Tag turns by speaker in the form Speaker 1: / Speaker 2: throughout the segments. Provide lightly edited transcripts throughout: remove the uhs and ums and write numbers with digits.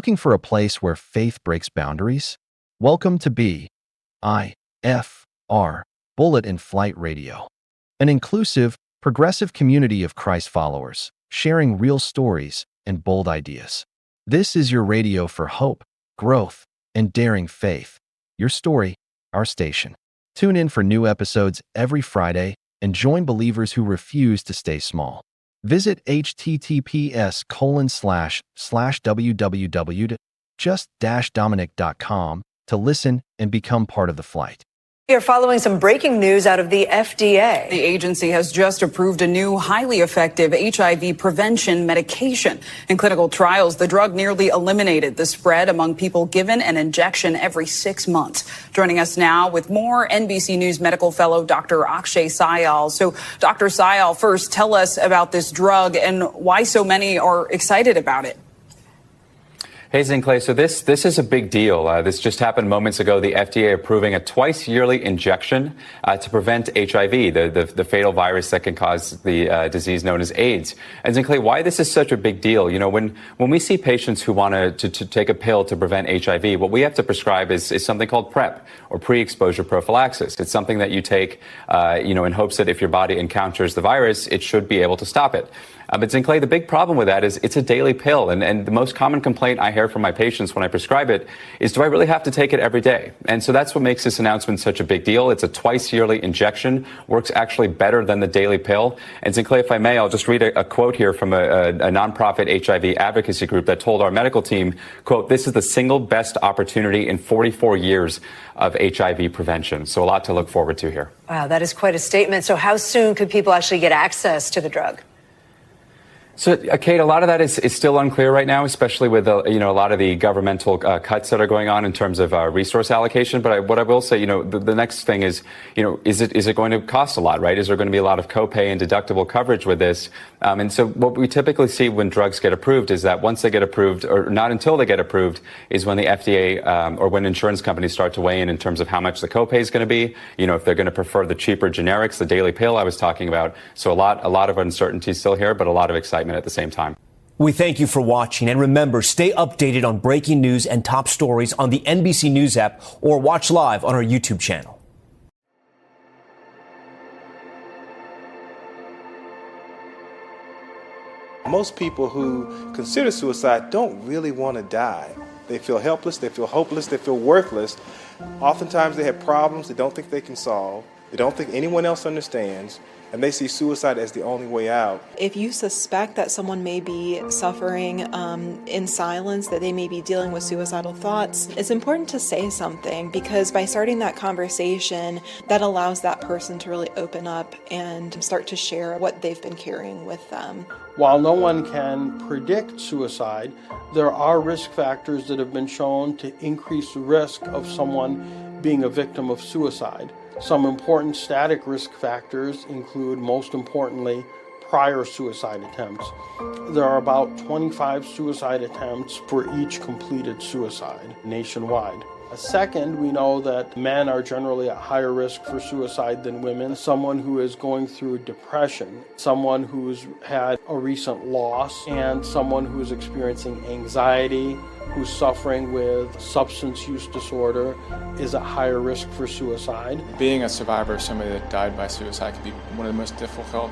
Speaker 1: Looking for a place where faith breaks boundaries? Welcome to BIFR, Bullet in Flight Radio, an inclusive, progressive community of Christ followers, sharing real stories and bold ideas. This is your radio for hope, growth, and daring faith. Your story, our station. Tune in for new episodes every Friday and join believers who refuse to stay small. Visit https://www.just-dominic.com to listen and become part of the flight.
Speaker 2: We are following some breaking news out of the FDA.
Speaker 3: The agency has just approved a new, highly effective HIV prevention medication. In clinical trials, the drug nearly eliminated the spread among people given an injection every 6 months. Joining us now with more, NBC News medical fellow Dr. Akshay Syal. So, Dr. Syal, first tell us about this drug and why so many are excited about it.
Speaker 4: Hey, Zinkley. So this is a big deal. This just happened moments ago. The FDA approving a twice-yearly injection to prevent HIV, the fatal virus that can cause the disease known as AIDS. And Zinkley, why this is such a big deal? You know, when we see patients who want to take a pill to prevent HIV, what we have to prescribe is something called PrEP, or pre-exposure prophylaxis. It's something that you take, in hopes that if your body encounters the virus, it should be able to stop it. But Zinkley, the big problem with that is it's a daily pill. And the most common complaint I hear from my patients when I prescribe it is, do I really have to take it every day? And so that's what makes this announcement such a big deal. It's a twice-yearly injection, works actually better than the daily pill. And Zinkley, if I may, I'll just read a quote here from a nonprofit HIV advocacy group that told our medical team, quote, "This is the single best opportunity in 44 years of HIV prevention." So a lot to look forward to here.
Speaker 2: Wow, that is quite a statement. So how soon could people actually get access to the drug?
Speaker 4: So, Kate, a lot of that is still unclear right now, especially with a lot of the governmental cuts that are going on in terms of resource allocation. But what I will say, the next thing is, is it going to cost a lot, right? Is there going to be a lot of copay and deductible coverage with this? And so what we typically see when drugs get approved is that once they get approved, or not until they get approved, is when the FDA or when insurance companies start to weigh in terms of how much the copay is going to be. If they're going to prefer the cheaper generics, the daily pill I was talking about. So a lot of uncertainty still here, but a lot of excitement at the same time.
Speaker 5: We thank you for watching, and remember, stay updated on breaking news and top stories on the NBC News app or watch live on our YouTube channel.
Speaker 6: Most people who consider suicide don't really want to die. They feel helpless, they feel hopeless, they feel worthless. Oftentimes they have problems they don't think they can solve. They don't think anyone else understands. And they see suicide as the only way out.
Speaker 7: If you suspect that someone may be suffering in silence, that they may be dealing with suicidal thoughts, it's important to say something, because by starting that conversation, that allows that person to really open up and start to share what they've been carrying with them.
Speaker 8: While no one can predict suicide, there are risk factors that have been shown to increase the risk of someone being a victim of suicide. Some important static risk factors include, most importantly, prior suicide attempts. There are about 25 suicide attempts for each completed suicide nationwide. Second, we know that men are generally at higher risk for suicide than women. Someone who is going through depression, someone who's had a recent loss, and someone who's experiencing anxiety, who's suffering with substance use disorder is at higher risk for suicide.
Speaker 9: Being a survivor of somebody that died by suicide can be one of the most difficult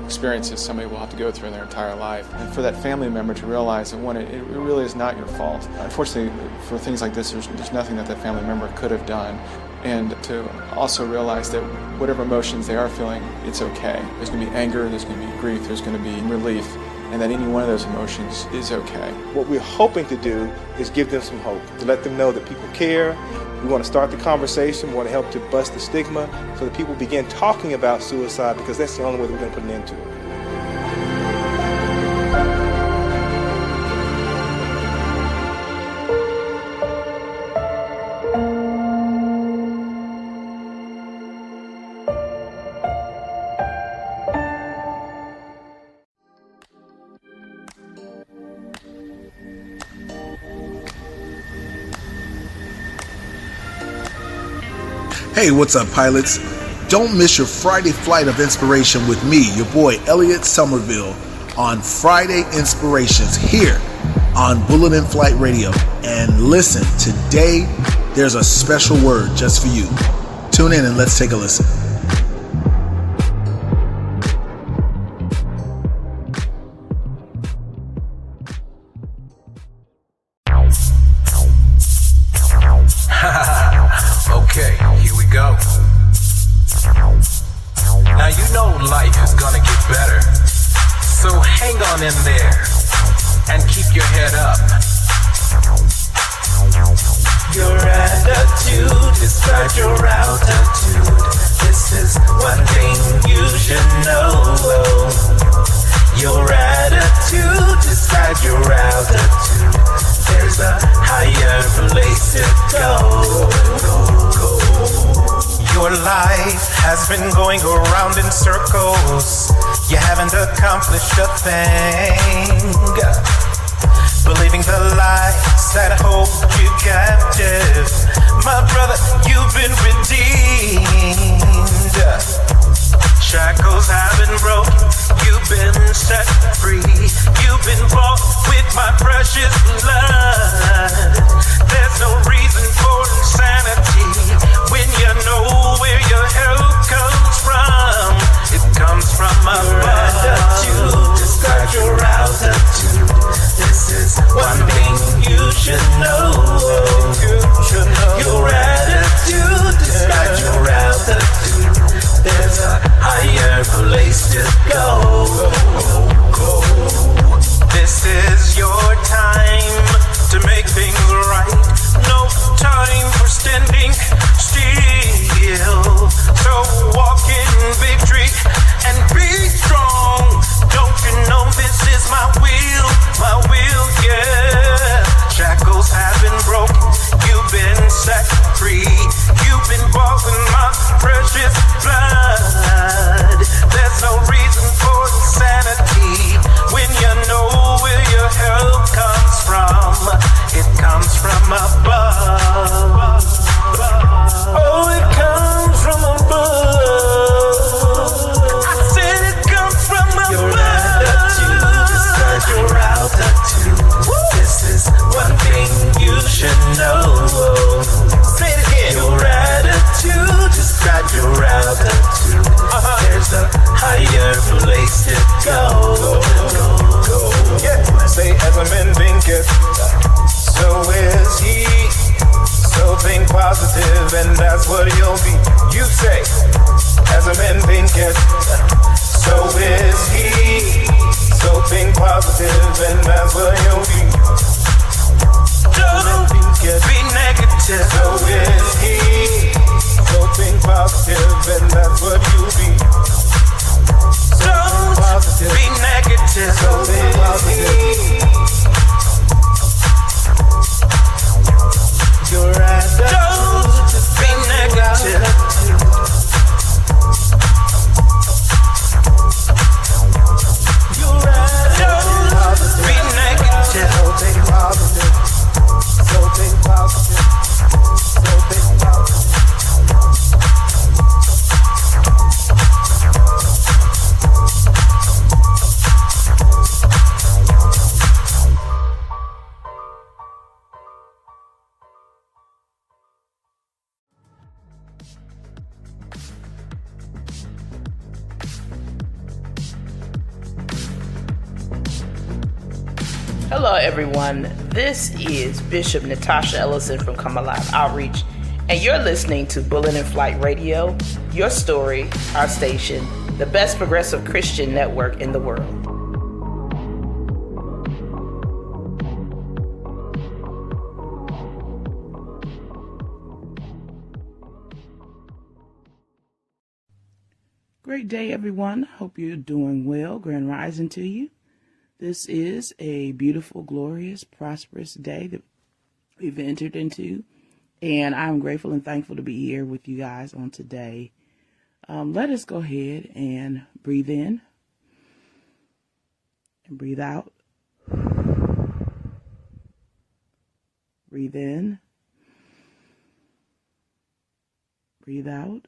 Speaker 9: experiences somebody will have to go through in their entire life. And for that family member to realize that it really is not your fault. Unfortunately, for things like this, there's nothing that family member could have done. And to also realize that whatever emotions they are feeling, it's okay. There's going to be anger, there's going to be grief, there's going to be relief, and that any one of those emotions is okay.
Speaker 6: What we're hoping to do is give them some hope, to let them know that people care. We want to start the conversation, we want to help to bust the stigma so that people begin talking about suicide, because that's the only way that we're going to put an end to it.
Speaker 10: Hey, what's up, pilots? Don't miss your Friday flight of inspiration with me, your boy Elliot Somerville, on Friday Inspirations here on Bullet in Flight Radio. And listen, today there's a special word just for you. Tune in and let's take a listen.
Speaker 11: Okay, here we go. Now you know life is gonna get better, so hang on in there and keep your head up. Your attitude describes your altitude. This is one thing you should know. Your attitude describes your altitude. There's a higher place to go. Your life has been going around in circles. You haven't accomplished a thing. Believing the lies that hold you captive. My brother, you've been redeemed. Shackles have been broken. You've been set free. You've been bought with my precious blood. There's no reason for insanity when you know where your help comes from. It comes from above. Attitude describes your altitude. This is one thing you should know. Your attitude describes your altitude. There's a higher place to go. This is your time to make things right. No time for standing still. So walk in victory and be strong. Don't you know this is my will, yeah. Shackles have been broken, you've been set free. You've been bought with my precious blood. There's no reason for insanity when you know where your help comes from. It comes from above. Oh, it comes from above. I said it comes from above. Your attitude describes your altitude. This is one thing you should know. Say it again. Your attitude describes your altitude. There's a higher place to go. Yeah. Say as a man thinketh, so is he. So think positive, and that's what you'll be. You say, as a man thinketh, so is he. So think positive, and that's what you'll be. Don't be negative. So is he. So think positive, and that's what you'll be. Don't be negative. So think positive. Your attitude. Don't be negative. Your attitude. Don't be negative. So think positive. So think positive. So think positive.
Speaker 12: Hello, everyone. This is Bishop Natasha Ellison from Come Alive Outreach, and you're listening to Bullet in Flight Radio, your story, our station, the best progressive Christian network in the world. Great day, everyone. Hope you're doing well. Grand rising to you. This is a beautiful, glorious, prosperous day that we've entered into, and I'm grateful and thankful to be here with you guys on today. Let us go ahead and breathe in and breathe out. Breathe in. Breathe out.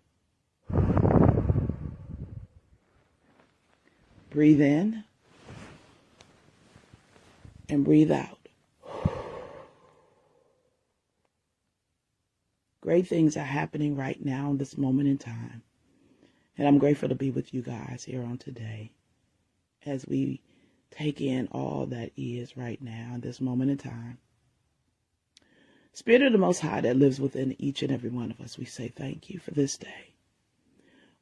Speaker 12: Breathe in. And breathe out. Great things are happening right now in this moment in time. And I'm grateful to be with you guys here on today as we take in all that is right now in this moment in time. Spirit of the Most High that lives within each and every one of us, we say thank you for this day.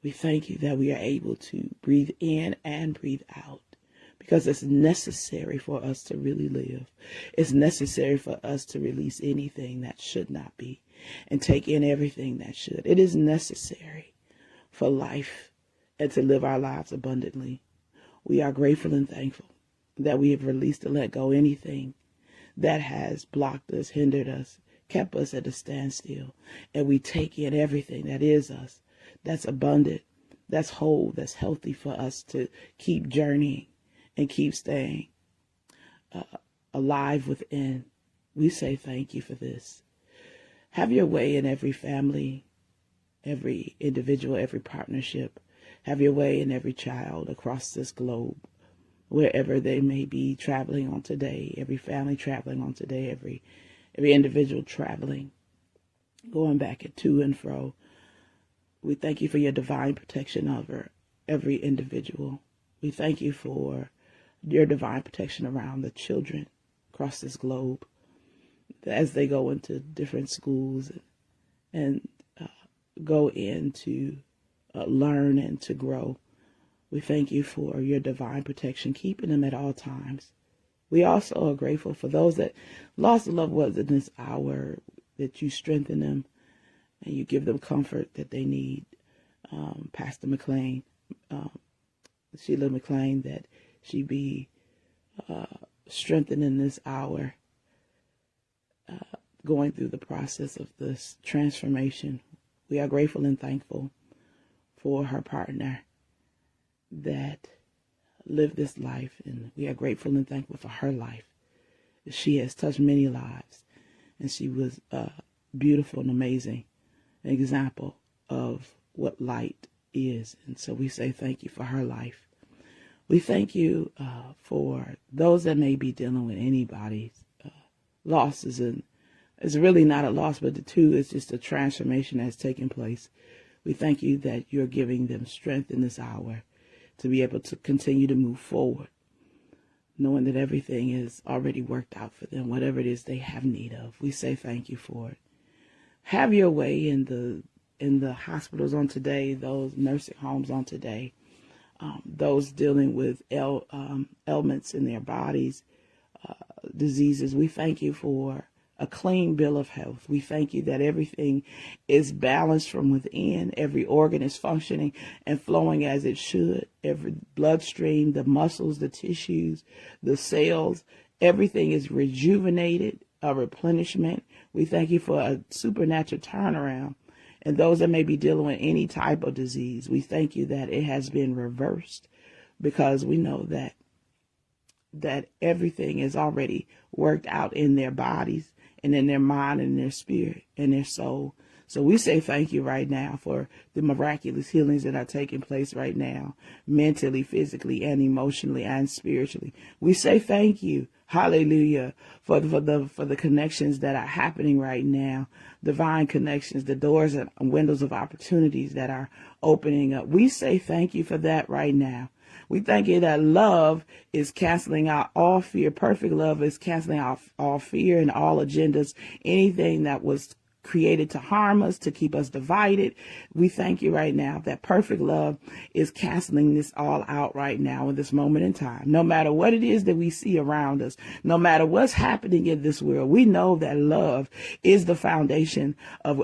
Speaker 12: We thank you that we are able to breathe in and breathe out because it's necessary for us to really live. It's necessary for us to release anything that should not be and take in everything that should. It is necessary for life and to live our lives abundantly. We are grateful and thankful that we have released and let go anything that has blocked us, hindered us, kept us at a standstill. And we take in everything that is us, that's abundant, that's whole, that's healthy for us to keep journeying and keep staying alive within. We say thank you for this. Have your way in every family, every individual, every partnership. Have your way in every child across this globe, wherever they may be traveling on today, every family traveling on today, every individual traveling, going back and to and fro. We thank you for your divine protection over every individual. We thank you for your divine protection around the children across this globe as they go into different schools and go in to learn and to grow. We thank you for your divine protection, keeping them at all times. We also are grateful for those that lost loved ones in this hour, that you strengthen them and you give them comfort that they need. Pastor McLean, Sheila McLean, that she be strengthened in this hour, going through the process of this transformation. We are grateful and thankful for her partner that lived this life, and we are grateful and thankful for her life. She has touched many lives, and she was a beautiful and amazing example of what light is. And so we say thank you for her life. We thank you for those that may be dealing with anybody's losses, and it's really not a loss, but the two is just a transformation that's taking place. We thank you that you're giving them strength in this hour to be able to continue to move forward, knowing that everything is already worked out for them, whatever it is they have need of. We say thank you for it. Have your way in the hospitals on today, those nursing homes on today, those dealing with ailments in their bodies, diseases. We thank you for a clean bill of health. We thank you that everything is balanced from within. Every organ is functioning and flowing as it should. Every bloodstream, the muscles, the tissues, the cells, everything is rejuvenated, a replenishment. We thank you for a supernatural turnaround. And those that may be dealing with any type of disease, we thank you that it has been reversed, because we know that everything is already worked out in their bodies and in their mind and their spirit and their soul. So we say thank you right now for the miraculous healings that are taking place right now, mentally, physically, and emotionally and spiritually. We say thank you, hallelujah, for the connections that are happening right now, divine connections, the doors and windows of opportunities that are opening up. We say thank you for that right now. We thank you that love is canceling out all fear. Perfect love is canceling out all fear and all agendas, anything that was created to harm us, to keep us divided. We thank you right now that perfect love is canceling this all out right now in this moment in time. No matter what it is that we see around us, no matter what's happening in this world, we know that love is the foundation of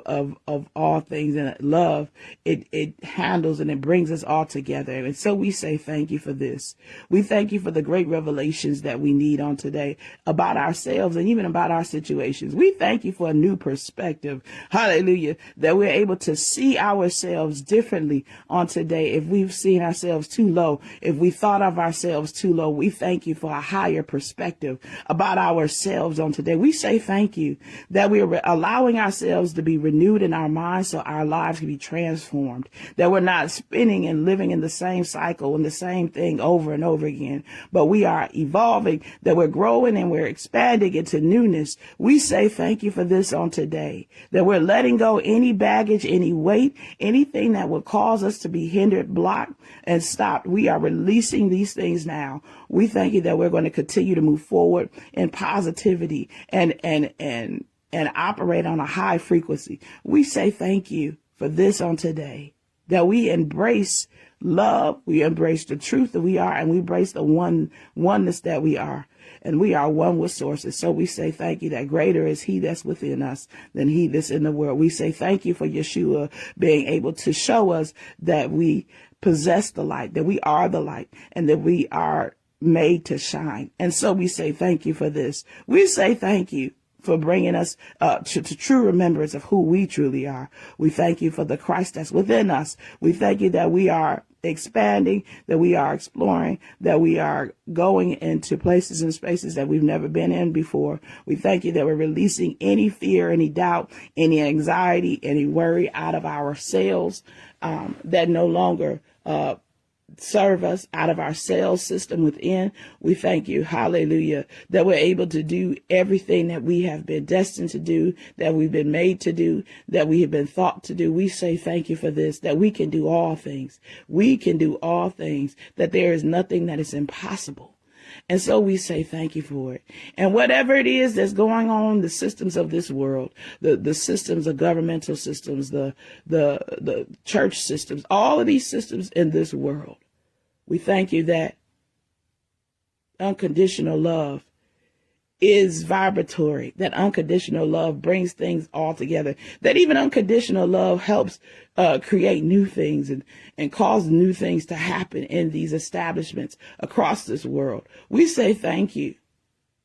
Speaker 12: all things. And love, it handles and it brings us all together. And so we say thank you for this. We thank you for the great revelations that we need on today about ourselves and even about our situations. We thank you for a new perspective. Hallelujah. That we're able to see ourselves differently on today. If we've seen ourselves too low, if we thought of ourselves too low, we thank you for a higher perspective about ourselves on today. We say thank you that we're allowing ourselves to be renewed in our minds so our lives can be transformed, that we're not spinning and living in the same cycle and the same thing over and over again, but we are evolving, that we're growing and we're expanding into newness. We say thank you for this on today. that we're letting go any baggage, any weight, anything that would cause us to be hindered, blocked, and stopped. We are releasing these things now. We thank you that we're going to continue to move forward in positivity and operate on a high frequency. We say thank you for this on today, that we embrace love, we embrace the truth that we are, and we embrace the oneness that we are. And we are one with sources. So we say thank you that greater is he that's within us than he that's in the world. We say thank you for Yeshua being able to show us that we possess the light, that we are the light, and that we are made to shine. And so we say thank you for this. We say thank you for bringing us to true remembrance of who we truly are. We thank you for the Christ that's within us. We thank you that we are expanding, that we are exploring, that we are going into places and spaces that we've never been in before. We thank you that we're releasing any fear, any doubt, any anxiety, any worry out of ourselves that no longer serve us, out of our cell system within. We thank you, hallelujah, that we're able to do everything that we have been destined to do, that we've been made to do, that we have been thought to do. We say thank you for this, that we can do all things. We can do all things, that there is nothing that is impossible. And so we say thank you for it. And whatever it is that's going on, the systems of this world, the systems, the governmental systems, the church systems, all of these systems in this world, we thank you that unconditional love is vibratory, that unconditional love brings things all together, that even unconditional love helps create new things and cause new things to happen in these establishments across this world. We say thank you.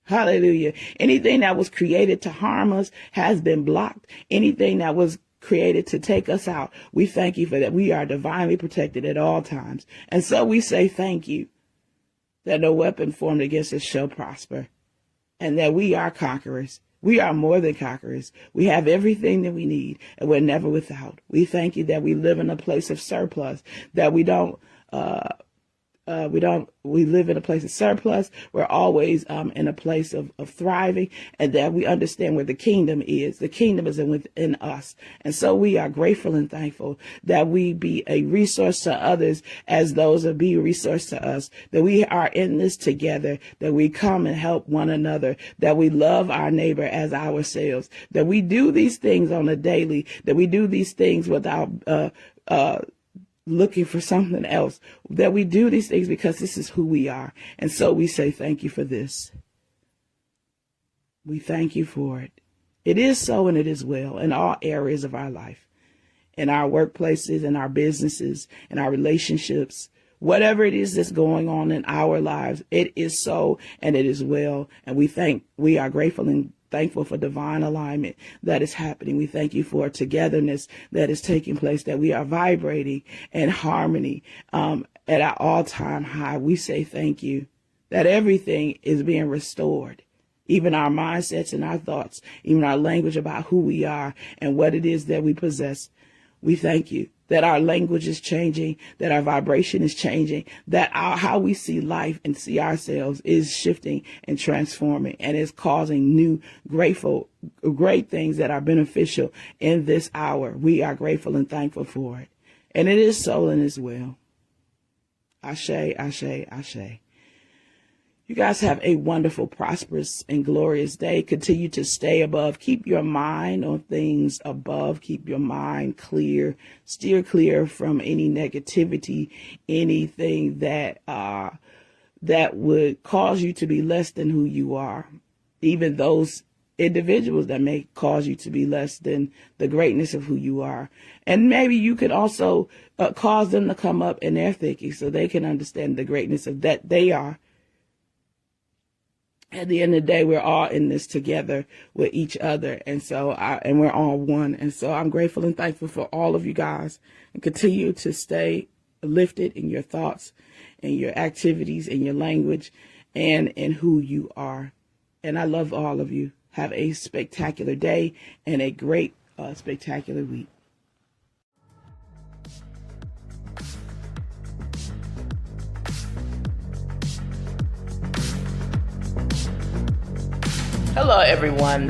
Speaker 12: Hallelujah. Anything that was created to harm us has been blocked. Anything that was created to take us out, we thank you for that. We are divinely protected at all times. And so we say thank you that no weapon formed against us shall prosper, and that we are conquerors. We are more than conquerors. We have everything that we need, and we're never without. We thank you that we live in a place of surplus, that we live in a place of surplus. We're always in a place of thriving, and that we understand where the kingdom is. The kingdom is within us. And so we are grateful and thankful that we be a resource to others as those that be a resource to us, that we are in this together, that we come and help one another, that we love our neighbor as ourselves, that we do these things on a daily, that we do these things without looking for something else, that we do these things because this is who we are. And so we say thank you for this. We thank you for it. It is so, and it is well in all areas of our life, in our workplaces, in our businesses, in our relationships, whatever it is that's going on in our lives. It is so, and it is well. And we are grateful and thankful for divine alignment that is happening. We thank you for togetherness that is taking place, that we are vibrating in harmony at our all-time high. We say thank you that everything is being restored, even our mindsets and our thoughts, even our language about who we are and what it is that we possess. We thank you that our language is changing, that our vibration is changing, that how we see life and see ourselves is shifting and transforming, and is causing new, great things that are beneficial in this hour. We are grateful and thankful for it. And it is so, and is well. Ashe, ashe, ashe. You guys have a wonderful, prosperous, and glorious day. Continue to stay above. Keep your mind on things above. Keep your mind clear. Steer clear from any negativity, anything that would cause you to be less than who you are. Even those individuals that may cause you to be less than the greatness of who you are. And maybe you could also cause them to come up in their thinking so they can understand the greatness of that they are. At the end of the day, we're all in this together with each other. And so, and we're all one. And so I'm grateful and thankful for all of you guys, and continue to stay lifted in your thoughts and your activities and your language and in who you are. And I love all of you. Have a spectacular day and a great, spectacular week. Hello, everyone.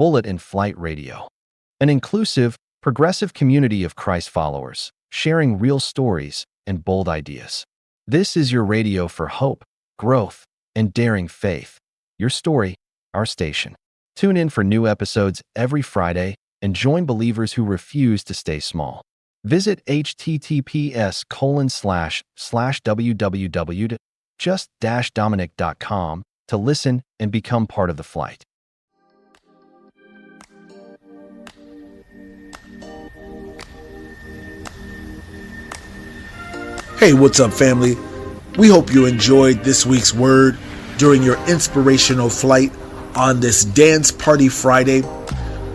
Speaker 1: Bullet in Flight Radio, an inclusive, progressive community of Christ followers, sharing real stories and bold ideas. This is your radio for hope, growth, and daring faith. Your story, our station. Tune in for new episodes every Friday and join believers who refuse to stay small. Visit https://www.just-dominic.com to listen and become part of the flight.
Speaker 10: Hey, what's up, family? We hope you enjoyed this week's word during your inspirational flight on this Dance Party Friday.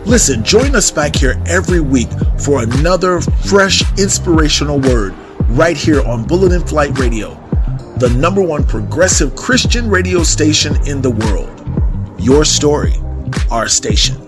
Speaker 10: Listen, join us back here every week for another fresh inspirational word right here on Bullet in Flight Radio, the #1 progressive Christian radio station in the world. Your story, our station.